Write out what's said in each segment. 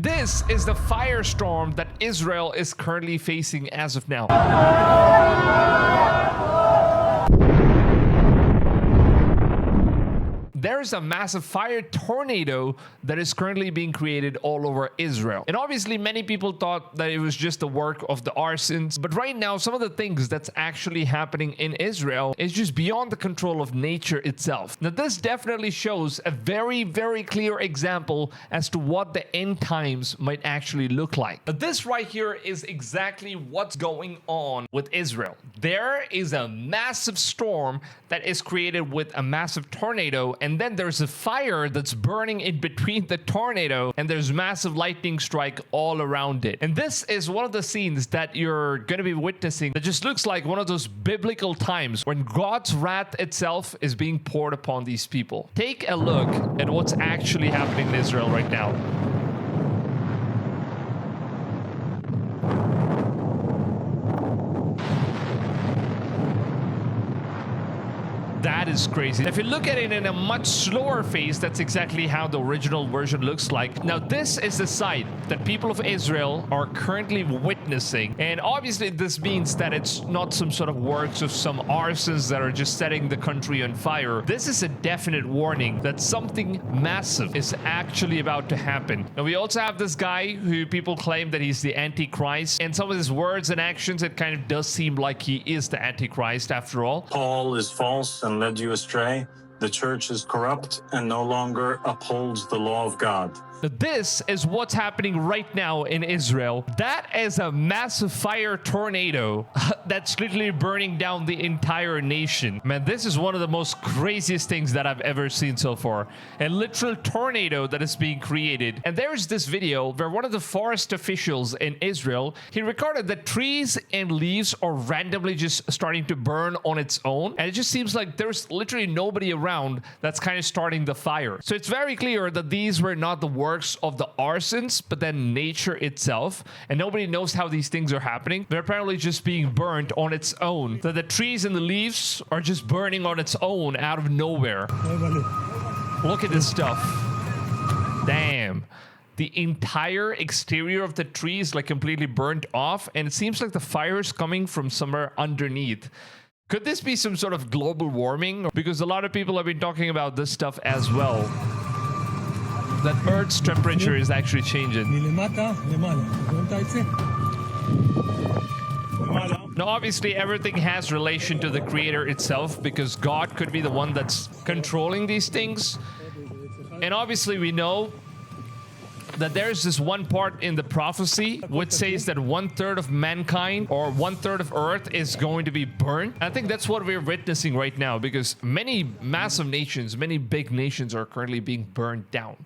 this is the firestorm that Israel is currently facing as of now. There is a massive fire tornado that is currently being created all over Israel. And obviously many people thought that it was just the work of the arsons. But right now, some of the things that's actually happening in Israel is just beyond the control of nature itself. Now, this definitely shows a very, very clear example as to what the end times might actually look like. But this right here is exactly what's going on with Israel. There is a massive storm that is created with a massive tornado, and then there's a fire that's burning in between the tornado, and there's massive lightning strike all around it. And this is one of the scenes that you're going to be witnessing that just looks like one of those biblical times when God's wrath itself is being poured upon these people. Take a look at what's actually happening in Israel right now. That is crazy. If you look at it in a much slower phase, that's exactly how the original version looks like. Now, this is the sight that people of Israel are currently witnessing. And obviously, this means that it's not some sort of works of some arsons that are just setting the country on fire. This is a definite warning that something massive is actually about to happen. Now, we also have this guy who people claim that he's the Antichrist. And some of his words and actions, it kind of does seem like he is the Antichrist after all. Paul is false and led you astray. The church is corrupt and no longer upholds the law of God. This is what's happening right now in Israel. That is a massive fire tornado that's literally burning down the entire nation. Man, this is one of the most craziest things that I've ever seen so far. A literal tornado that is being created. And there's this video where one of the forest officials in Israel, he recorded that trees and leaves are randomly just starting to burn on its own. And it just seems like there's literally nobody around that's kind of starting the fire. So it's very clear that these were not the works of the arsons, but then nature itself, and nobody knows how these things are happening. They're apparently just being burnt on its own. That the trees and the leaves are just burning on its own out of nowhere. Look at this stuff. Damn. The entire exterior of the tree is like completely burnt off, and it seems like the fire is coming from somewhere underneath. Could this be some sort of global warming? Because a lot of people have been talking about this stuff as well. That Earth's temperature is actually changing. Now, obviously, everything has relation to the creator itself, because God could be the one that's controlling these things. And obviously, we know that there's this one part in the prophecy which says that 1/3 of mankind or 1/3 of Earth is going to be burnt. I think that's what we're witnessing right now, because many massive nations, many big nations are currently being burned down.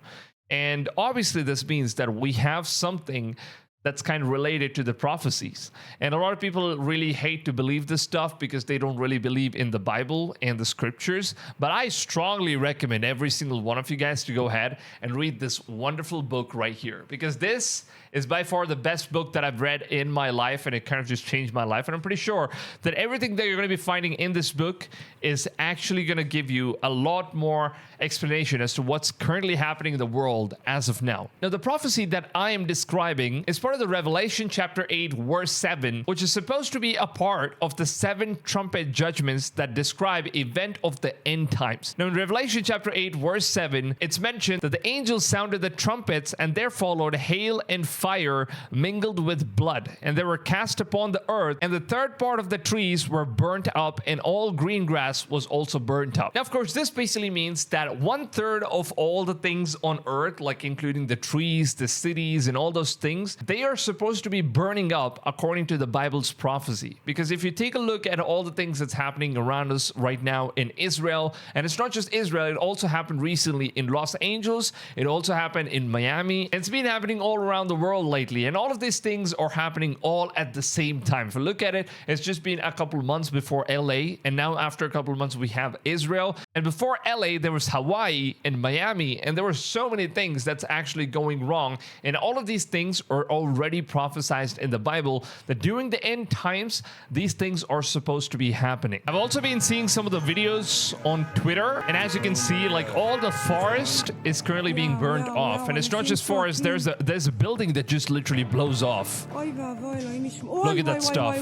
And obviously this means that we have something that's kind of related to the prophecies. And a lot of people really hate to believe this stuff because they don't really believe in the Bible and the scriptures. But I strongly recommend every single one of you guys to go ahead and read this wonderful book right here, because this is by far the best book that I've read in my life, and it kind of just changed my life. And I'm pretty sure that everything that you're going to be finding in this book is actually going to give you a lot more explanation as to what's currently happening in the world as of now. Now, the prophecy that I am describing is part of the Revelation chapter 8 verse 7, which is supposed to be a part of the 7 trumpet judgments that describe event of the end times. Now, in Revelation chapter 8 verse 7, it's mentioned that the angels sounded the trumpets, and there followed hail and fire mingled with blood, and they were cast upon the earth, and the third part of the trees were burnt up, and all green grass was also burnt up. Now, of course, this basically means that 1/3 of all the things on earth, like including the trees, the cities, and all those things, they are supposed to be burning up according to the Bible's prophecy. Because if you take a look at all the things that's happening around us right now in Israel, and it's not just Israel, it also happened recently in Los Angeles, it also happened in Miami, and it's been happening all around the world lately, and all of these things are happening all at the same time. If you look at it, it's just been a couple months before LA, and now after a couple of months we have Israel, and before LA there was Hawaii and Miami, and there were so many things that's actually going wrong, and all of these things are already already prophesied in the Bible that during the end times, these things are supposed to be happening. I've also been seeing some of the videos on Twitter, and as you can see, like all the forest is currently being burned off. And it's not just forest, there's a building that just literally blows off. Look at that stuff.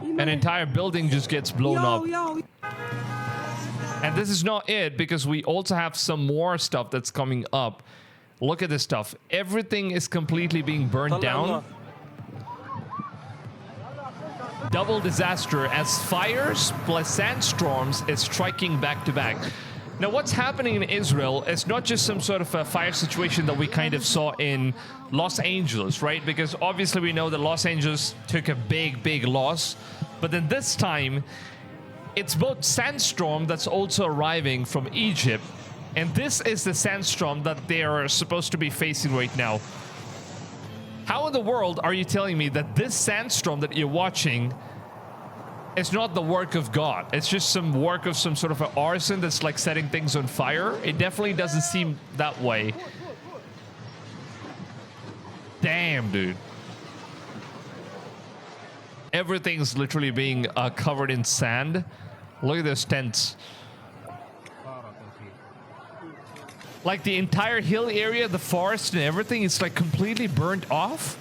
An entire building just gets blown up. And this is not it, because we also have some more stuff that's coming up. Look at this stuff. Everything is completely being burned down. Double disaster as fires plus sandstorms is striking back to back. Now, what's happening in Israel is not just some sort of a fire situation that we kind of saw in Los Angeles, right? Because obviously we know that Los Angeles took a big loss. But then this time, it's both sandstorm that's also arriving from Egypt, and this is the sandstorm that they are supposed to be facing right now. How in the world are you telling me that this sandstorm that you're watching is not the work of God? It's just some work of some sort of an arson that's like setting things on fire? It definitely doesn't seem that way. Damn, dude. Everything's literally being covered in sand. Look at those tents. Like the entire hill area, the forest and everything is like completely burnt off.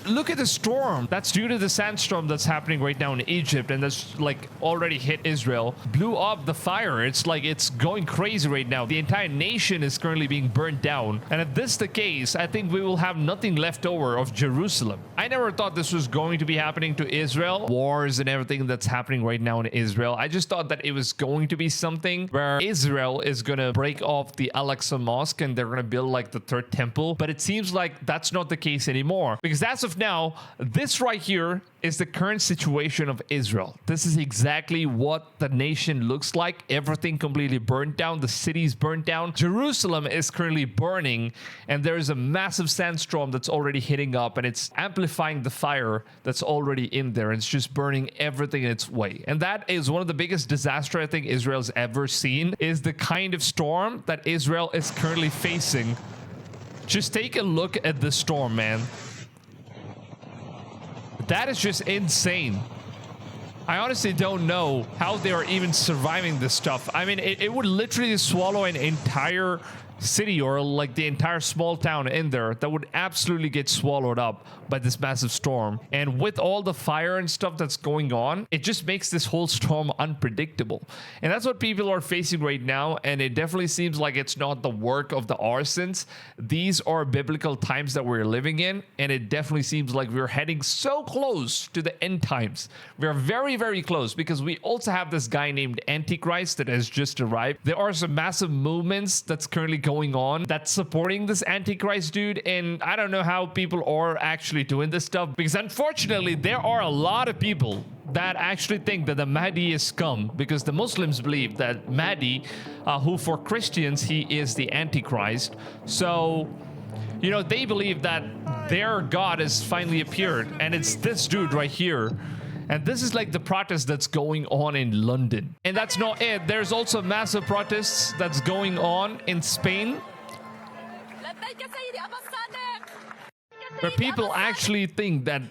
Look at the storm. That's due to the sandstorm that's happening right now in Egypt, and that's like already hit Israel. Blew up the fire. It's like it's going crazy right now. The entire nation is currently being burnt down. And if this is the case, I think we will have nothing left over of Jerusalem. I never thought this was going to be happening to Israel. Wars and everything that's happening right now in Israel. I just thought that it was going to be something where Israel is going to break off the Al-Aqsa Mosque and they're going to build like the third temple. But it seems like that's not the case anymore, because as of now, this right here is the current situation of Israel. This is exactly what the nation looks like. Everything completely burnt down. The city's burnt down. Jerusalem is currently burning, and there is a massive sandstorm that's already hitting up, and it's amplifying the fire that's already in there. It's just burning everything in its way. And that is one of the biggest disasters I think Israel's ever seen, is the kind of storm that Israel is currently facing. Just take a look at the storm, man. That is just insane. I honestly don't know how they are even surviving this stuff. I mean, it would literally swallow an entire city or like the entire small town in there that would absolutely get swallowed up by this massive storm. And with all the fire and stuff that's going on, it just makes this whole storm unpredictable. And that's what people are facing right now, and it definitely seems like it's not the work of the arsons. These are biblical times that we're living in, and it definitely seems like we're heading so close to the end times. We're very close, because we also have this guy named Antichrist that has just arrived. There are some massive movements that's currently going on that's supporting this Antichrist dude, and I don't know how people are actually doing this stuff, because unfortunately there are a lot of people that actually think that the Mahdi is scum, because the Muslims believe that Mahdi, who for Christians he is the Antichrist. So you know, they believe that their God has finally appeared, and it's this dude right here. And this is like the protest that's going on in London. And that's not it. There's also massive protests that's going on in Spain, where people actually think that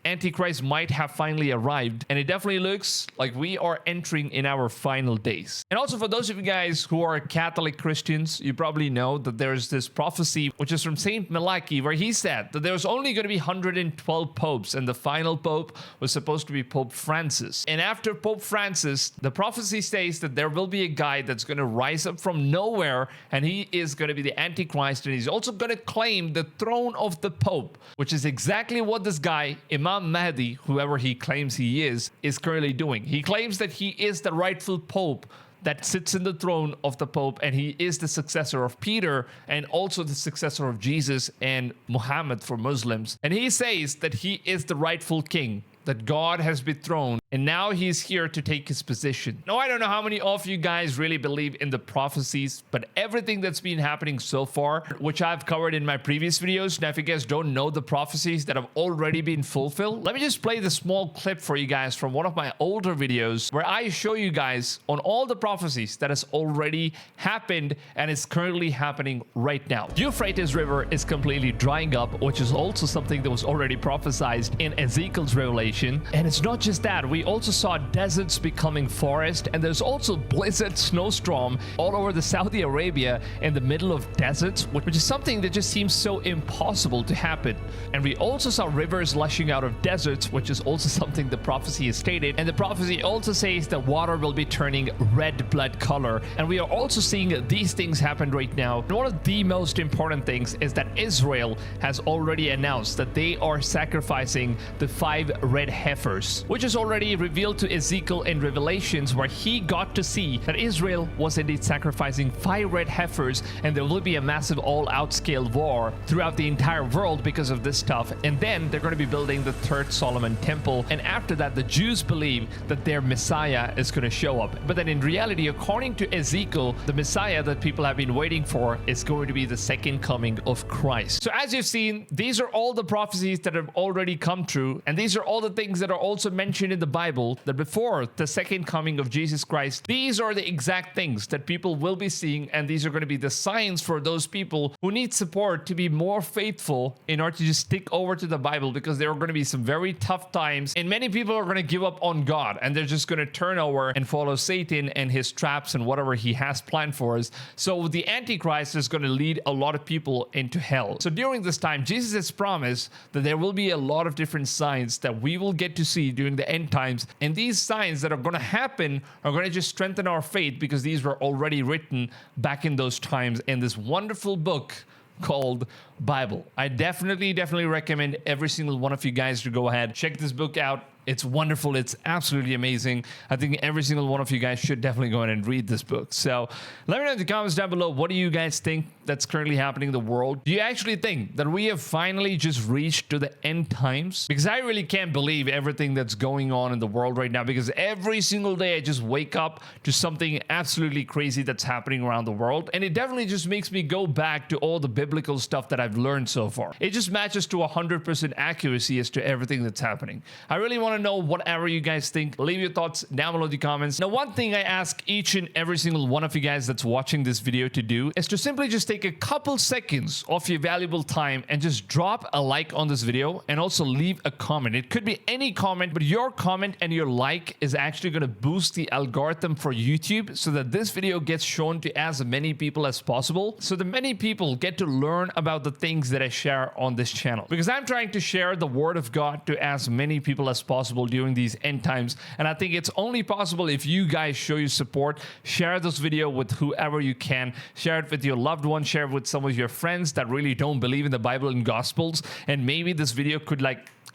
Antichrist might have finally arrived, and it definitely looks like we are entering in our final days. And also, for those of you guys who are Catholic Christians, you probably know that there's this prophecy which is from Saint Malachi, where he said that there was only going to be 112 popes, and the final pope was supposed to be Pope Francis. And after Pope Francis, the prophecy states that there will be a guy that's going to rise up from nowhere, and he is going to be the Antichrist, and he's also going to claim the throne of the Pope, which is exactly what this guy, Imam Mahdi, whoever he claims he is currently doing. He claims that he is the rightful Pope that sits in the throne of the Pope, and he is the successor of Peter and also the successor of Jesus and Muhammad for Muslims. And he says that he is the rightful king, that God has dethroned, and now he's here to take his position. Now, I don't know how many of you guys really believe in the prophecies, but everything that's been happening so far, which I've covered in my previous videos. Now, if you guys don't know the prophecies that have already been fulfilled, let me just play the small clip for you guys from one of my older videos where I show you guys on all the prophecies that has already happened and is currently happening right now. The Euphrates River is completely drying up, which is also something that was already prophesied in Ezekiel's revelation. And it's not just that, we also saw deserts becoming forest, and there's also blizzard snowstorm all over the Saudi Arabia in the middle of deserts, which is something that just seems so impossible to happen. And we also saw rivers lushing out of deserts, which is also something the prophecy has stated. And the prophecy also says that water will be turning red blood color. And we are also seeing these things happen right now. And one of the most important things is that Israel has already announced that they are sacrificing the 5 red heifers, which is already revealed to Ezekiel in Revelations, where he got to see that Israel was indeed sacrificing 5 red heifers, and there will be a massive all-out scale war throughout the entire world because of this stuff. And then they're going to be building the 3rd Solomon temple, and after that the Jews believe that their Messiah is going to show up. But then in reality, according to Ezekiel, the Messiah that people have been waiting for is going to be the second coming of Christ. So as you've seen, these are all the prophecies that have already come true, and these are all the things that are also mentioned in the Bible, that before the second coming of Jesus Christ, these are the exact things that people will be seeing, and these are going to be the signs for those people who need support to be more faithful in order to just stick over to the Bible, because there are going to be some very tough times, and many people are going to give up on God, and they're just going to turn over and follow Satan and his traps and whatever he has planned for us. So the Antichrist is going to lead a lot of people into hell. So during this time, Jesus has promised that there will be a lot of different signs that we will get to see during the end times, and these signs that are going to happen are going to just strengthen our faith, because these were already written back in those times in this wonderful book called Bible. I definitely recommend every single one of you guys to go ahead, check this book out. It's wonderful. It's absolutely amazing. I think every single one of you guys should definitely go ahead and read this book. So let me know in the comments down below, what do you guys think that's currently happening in the world? Do you actually think that we have finally just reached to the end times? Because I really can't believe everything that's going on in the world right now, because every single day I just wake up to something absolutely crazy that's happening around the world. And it definitely just makes me go back to all the biblical stuff that I've learned so far. It just matches to 100% accuracy as to everything that's happening. I really want to know whatever you guys think. Leave your thoughts down below in the comments. Now, one thing I ask each and every single one of you guys that's watching this video to do is to simply just take a couple seconds of your valuable time and just drop a like on this video, and also leave a comment. It could be any comment, but your comment and your like is actually going to boost the algorithm for YouTube, so that this video gets shown to as many people as possible, so that many people get to learn about the things that I share on this channel. Because I'm trying to share the word of God to as many people as possible during these end times, and I think it's only possible if you guys show your support. Share this video with whoever you can, share it with your loved ones, share it with some of your friends that really don't believe in the Bible and Gospels, and maybe this video could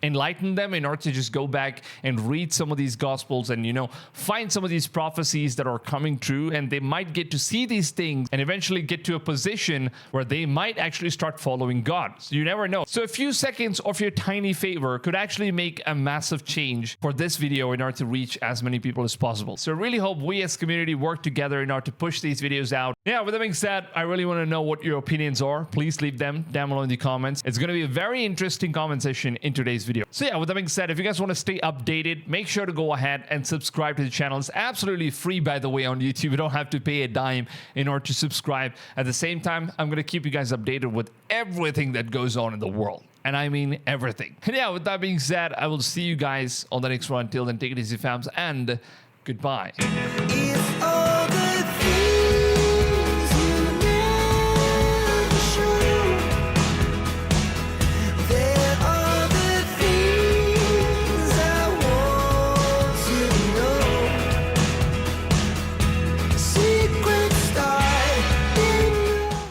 enlighten them in order to just go back and read some of these Gospels and, you know, find some of these prophecies that are coming true, and they might get to see these things and eventually get to a position where they might actually start following God. So you never know. So a few seconds of your tiny favor could actually make a massive change for this video in order to reach as many people as possible. So I really hope we as community work together in order to push these videos out. Yeah, with that being said, I really want to know what your opinions are. Please leave them down below in the comments. It's going to be a very interesting comment session in today's video. So yeah, with that being said, if you guys want to stay updated, make sure to go ahead and subscribe to the channel. It's absolutely free, by the way, on YouTube. You don't have to pay a dime in order to subscribe. At the same time, I'm going to keep you guys updated with everything that goes on in the world. And I mean everything. And yeah, with that being said, I will see you guys on the next one. Until then, take it easy, fams, and goodbye.